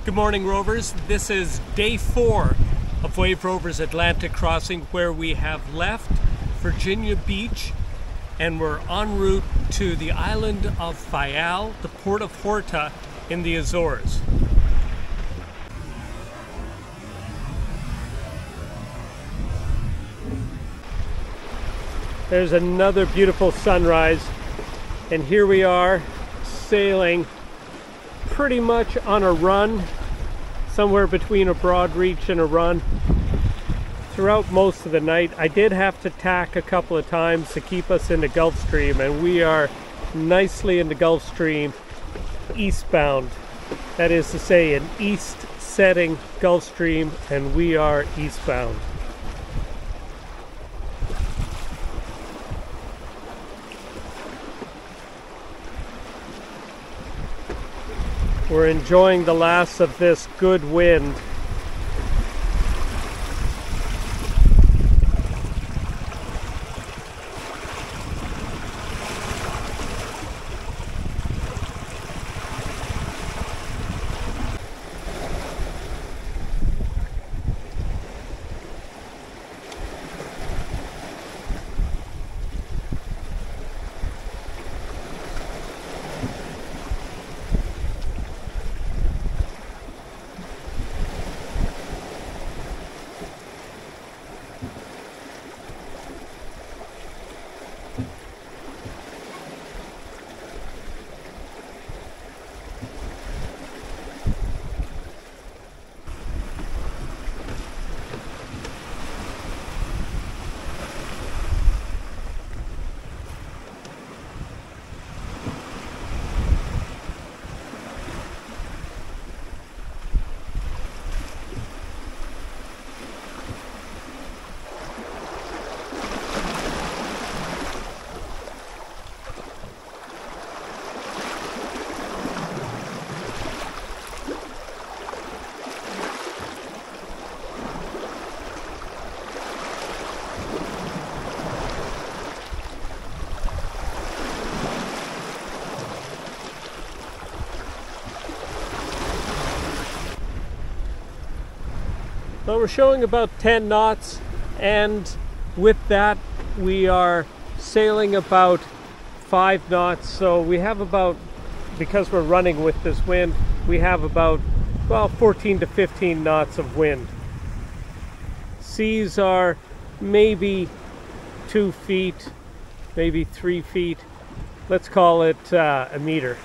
Good morning, Rovers. This is day 4 of Wave Rover's Atlantic crossing, where we have left Virginia Beach and we're en route to the island of Fayal, the Port of Horta in the Azores. There's another beautiful sunrise, and here we are sailing pretty much on a run, somewhere between a broad reach and a run throughout most of the night. I did have to tack a couple of times to keep us in the Gulf Stream, and we are nicely in the Gulf Stream eastbound. That is to say, an east setting Gulf Stream, and we are eastbound. We're enjoying the last of this good wind. So we're showing about 10 knots, and with that we are sailing about 5 knots. So we have about, because we're running with this wind, we have about, well, 14 to 15 knots of wind. Seas are maybe 2 feet, maybe 3 feet. Let's call it a meter.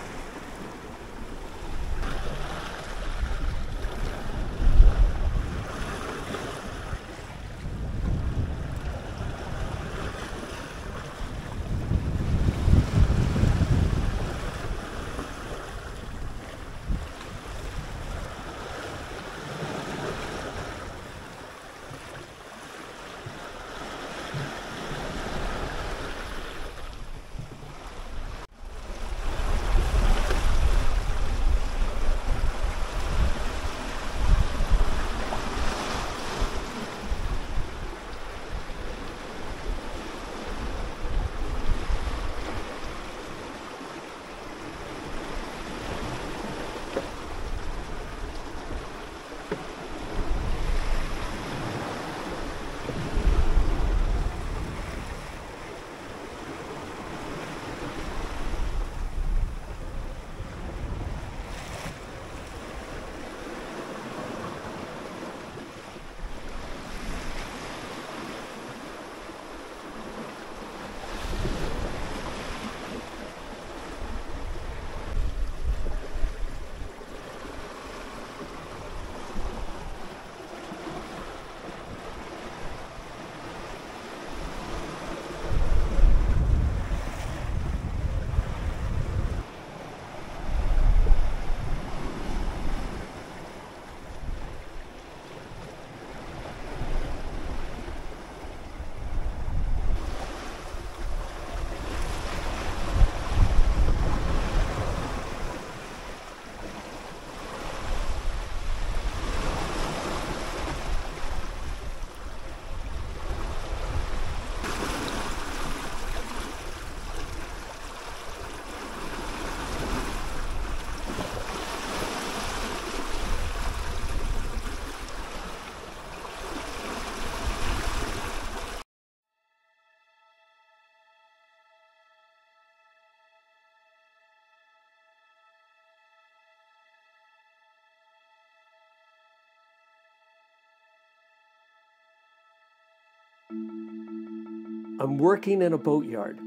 I'm working in a boatyard,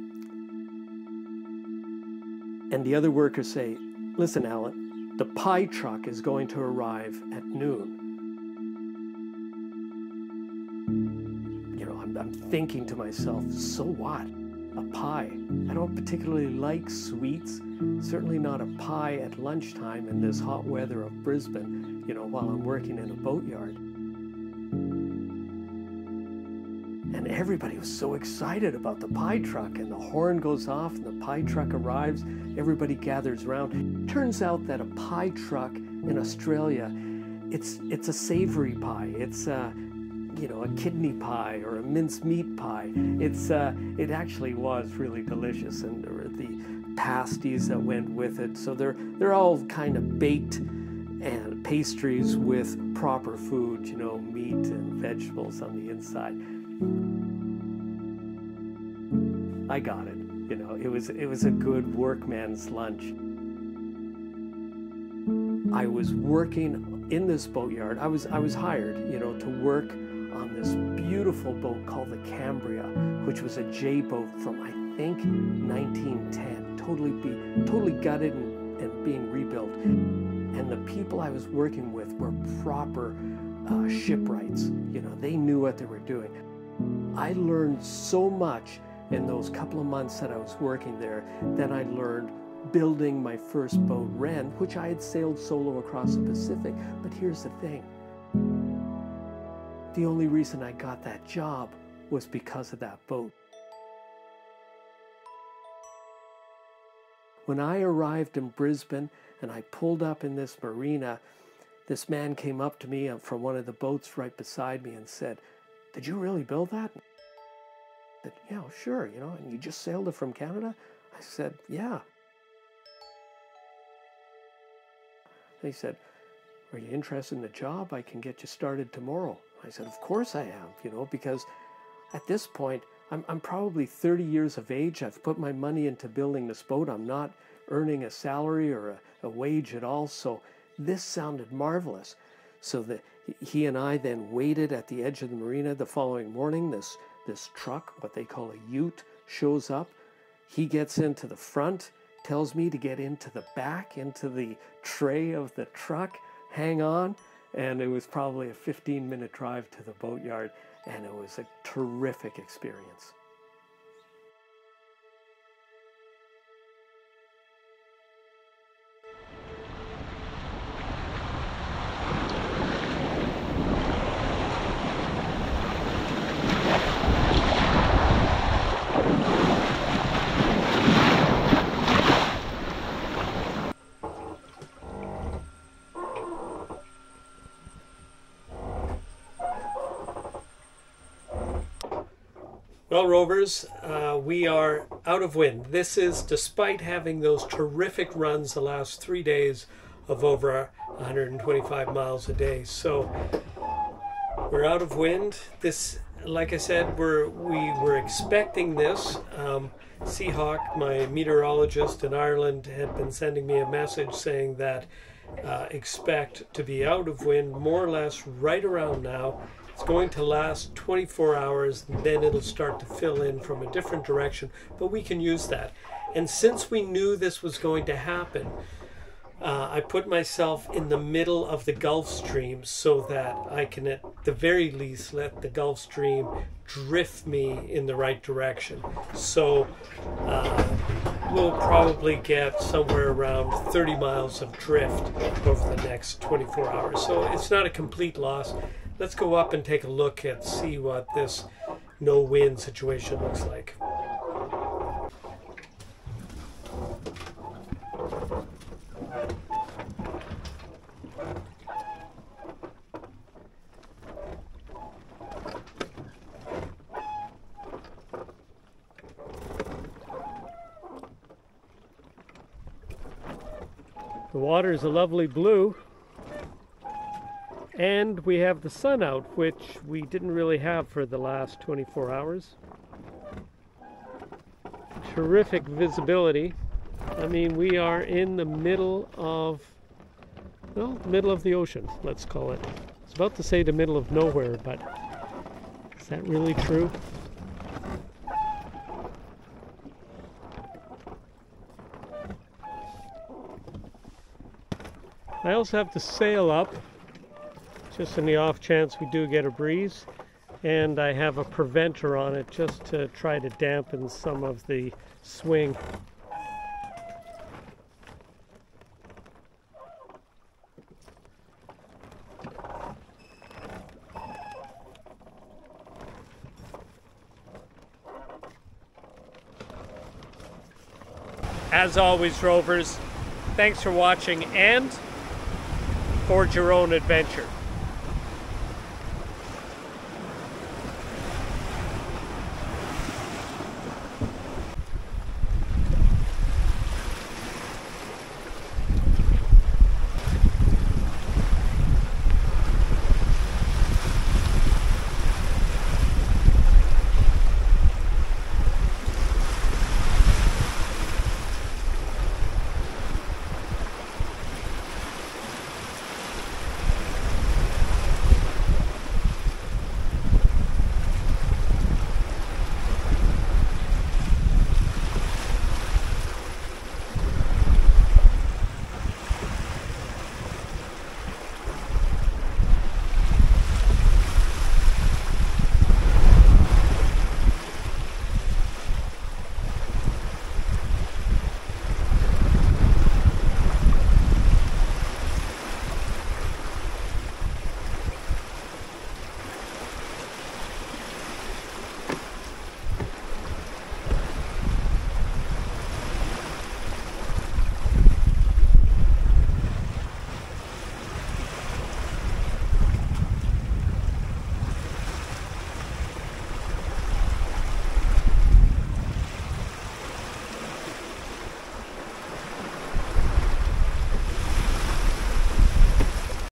and the other workers say, listen, Alan, the pie truck is going to arrive at noon. You know, I'm thinking to myself, so what? A pie. I don't particularly like sweets, certainly not a pie at lunchtime in this hot weather of Brisbane, you know, while I'm working in a boatyard. And everybody was so excited about the pie truck, and the horn goes off and the pie truck arrives. Everybody gathers around. Turns out that a pie truck in Australia, it's a savory pie. It's you know, a kidney pie or a mincemeat pie. It actually was really delicious, and there were the pasties that went with it. So they're all kind of baked and pastries with proper food, you know, meat and vegetables on the inside. I got it. You know, it was a good workman's lunch. I was working in this boatyard. I was hired, you know, to work on this beautiful boat called the Cambria, which was a J boat from, I think, 1910, totally gutted and being rebuilt. And the people I was working with were proper shipwrights. You know, they knew what they were doing. I learned so much in those couple of months that I was working there that I learned building my first boat, Wren, which I had sailed solo across the Pacific. But here's the thing. The only reason I got that job was because of that boat. When I arrived in Brisbane and I pulled up in this marina, this man came up to me from one of the boats right beside me and said, "Did you really build that?" I said, "Yeah, sure, you know, and you just sailed it from Canada?" I said, "Yeah." He said, "Are you interested in the job? I can get you started tomorrow." I said, "Of course I am, you know, because at this point, I'm probably 30 years of age. I've put my money into building this boat. I'm not earning a salary or a wage at all. So this sounded marvelous." So he and I then waited at the edge of the marina. The following morning, this truck, what they call a ute, shows up. He gets into the front, tells me to get into the back, into the tray of the truck, hang on. And it was probably a 15-minute drive to the boatyard, and it was a terrific experience. Well, Rovers, we are out of wind. This is despite having those terrific runs the last 3 days of over 125 miles a day. So we're out of wind. This, like I said, we were expecting this. Seahawk, my meteorologist in Ireland, had been sending me a message saying that expect to be out of wind more or less right around now. It's going to last 24 hours, and then it'll start to fill in from a different direction, but we can use that. And since we knew this was going to happen, I put myself in the middle of the Gulf Stream so that I can at the very least let the Gulf Stream drift me in the right direction. So we'll probably get somewhere around 30 miles of drift over the next 24 hours. So it's not a complete loss. Let's go up and take a look and see what this no wind situation looks like. The water is a lovely blue. And we have the sun out, which we didn't really have for the last 24 hours. Terrific visibility. I mean, we are in the middle of, well, middle of the ocean, let's call it. I was about to say the middle of nowhere, but Is that really true? I also have the sail up, just in the off chance we do get a breeze. And I have a preventer on it just to try to dampen some of the swing. As always, Rovers, thanks for watching and forge your own adventure.